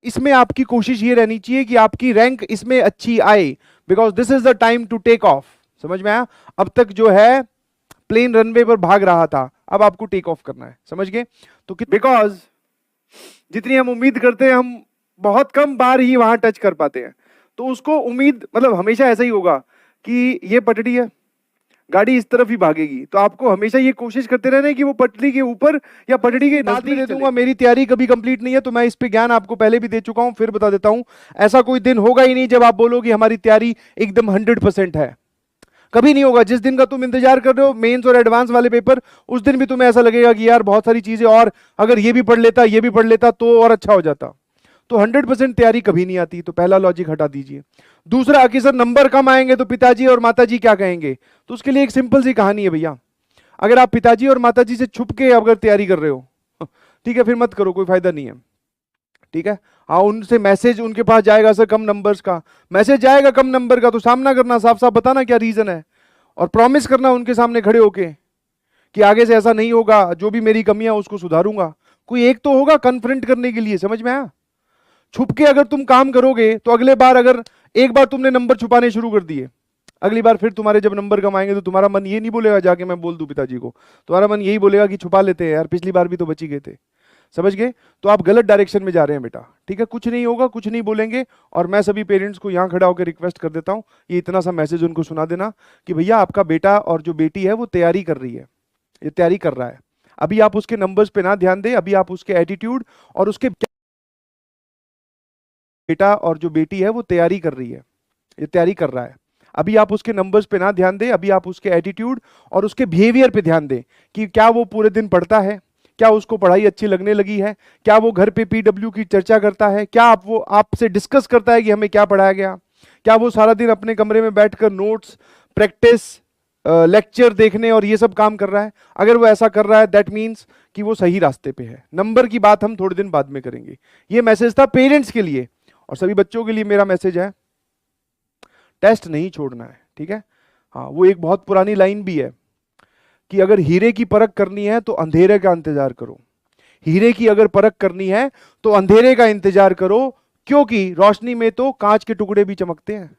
इसमें आपकी कोशिश ये रहनी चाहिए कि आपकी रैंक इसमें अच्छी आए, because this is the time to take off. समझ में आया? अब तक जो है प्लेन रनवे पर भाग रहा था, अब आपको टेक ऑफ करना है। समझ गए? तो बिकॉज जितनी हम उम्मीद करते हैं हम बहुत कम बार ही वहां टच कर पाते हैं। तो उसको उम्मीद मतलब हमेशा ऐसा ही होगा कि ये पटड़ी है, गाड़ी इस तरफ ही भागेगी, तो आपको हमेशा ये कोशिश करते रहना है कि वो पटड़ी के ऊपर या पटड़ी के बाद में दे दूंगा। मेरी तैयारी कभी कंप्लीट नहीं है, तो मैं इस पे ज्ञान आपको पहले भी दे चुका हूं, फिर बता देता हूं। ऐसा कोई दिन होगा ही नहीं जब आप बोलोगे हमारी तैयारी एकदम 100% है। कभी नहीं होगा। जिस दिन का तुम इंतजार कर रहे हो मेंस और एडवांस वाले पेपर, उस दिन भी तुम्हें ऐसा लगेगा कि यार बहुत सारी चीजें, और अगर ये भी पढ़ लेता ये भी पढ़ लेता तो और अच्छा हो जाता। तो 100% तैयारी कभी नहीं आती। तो पहला लॉजिक हटा दीजिए। दूसरा कि सर नंबर कम आएंगे तो पिताजी और माताजी क्या कहेंगे? तो उसके लिए एक सिंपल सी कहानी है भैया। अगर आप पिताजी और माताजी से छुप के अगर तैयारी कर रहे हो, ठीक है, फिर मत करो, कोई फायदा नहीं है। ठीक है, हाँ, उनसे मैसेज उनके पास जाएगा सर कम नंबर्स का, मैसेज जाएगा कम नंबर का, तो सामना करना, साफ साफ बताना क्या रीजन है, और प्रॉमिस करना उनके सामने खड़े होके कि आगे से ऐसा नहीं होगा, जो भी मेरी कमियां उसको सुधारूंगा। कोई एक तो होगा कन्फ्रंट करने के लिए। समझ में आया? छुप के अगर तुम काम करोगे तो अगले बार, अगर एक बार तुमने नंबर छुपाने शुरू कर दिए, अगली बार फिर तुम्हारे जब नंबर कम आएंगे तो तुम्हारा मन ये नहीं बोलेगा जाके मैं बोल दूं पिताजी को, तुम्हारा मन यही बोलेगा कि छुपा लेते हैं यार, पिछली बार भी तो बच ही गए थे। समझ गए? तो आप गलत डायरेक्शन में जा रहे हैं बेटा। ठीक है, कुछ नहीं होगा, कुछ नहीं बोलेंगे। और मैं सभी पेरेंट्स को यहाँ खड़ा होकर रिक्वेस्ट कर देता हूँ, ये इतना सा मैसेज उनको सुना देना कि भैया आपका बेटा और जो बेटी है वो तैयारी कर रही है, ये तैयारी कर रहा है। अभी आप उसके नंबर्स पे ना ध्यान दें, अभी आप उसके एटीट्यूड और उसके, बेटा और जो बेटी है वो तैयारी कर रही है, ये तैयारी कर रहा है। अभी आप उसके नंबर्स पे ना ध्यान दें, अभी आप उसके एटीट्यूड और उसके बिहेवियर पे ध्यान दें कि क्या वो पूरे दिन पढ़ता है, क्या उसको पढ़ाई अच्छी लगने लगी है, क्या वो घर पे पीडब्ल्यू की चर्चा करता है, क्या वो आपसे डिस्कस करता है कि हमें क्या पढ़ाया गया, क्या वो सारा दिन अपने कमरे में बैठकर नोट्स, प्रैक्टिस, लेक्चर देखने और ये सब काम कर रहा है। अगर वो ऐसा कर रहा है दैट मीन्स कि वो सही रास्ते पे है। नंबर की बात हम थोड़े दिन बाद में करेंगे। ये मैसेज था पेरेंट्स के लिए, और सभी बच्चों के लिए मेरा मैसेज है, टेस्ट नहीं छोड़ना है। ठीक है, हाँ, वो एक बहुत पुरानी लाइन भी है कि अगर हीरे की परख करनी है तो अंधेरे का इंतजार करो। हीरे की अगर परख करनी है तो अंधेरे का इंतजार करो, क्योंकि रोशनी में तो कांच के टुकड़े भी चमकते हैं।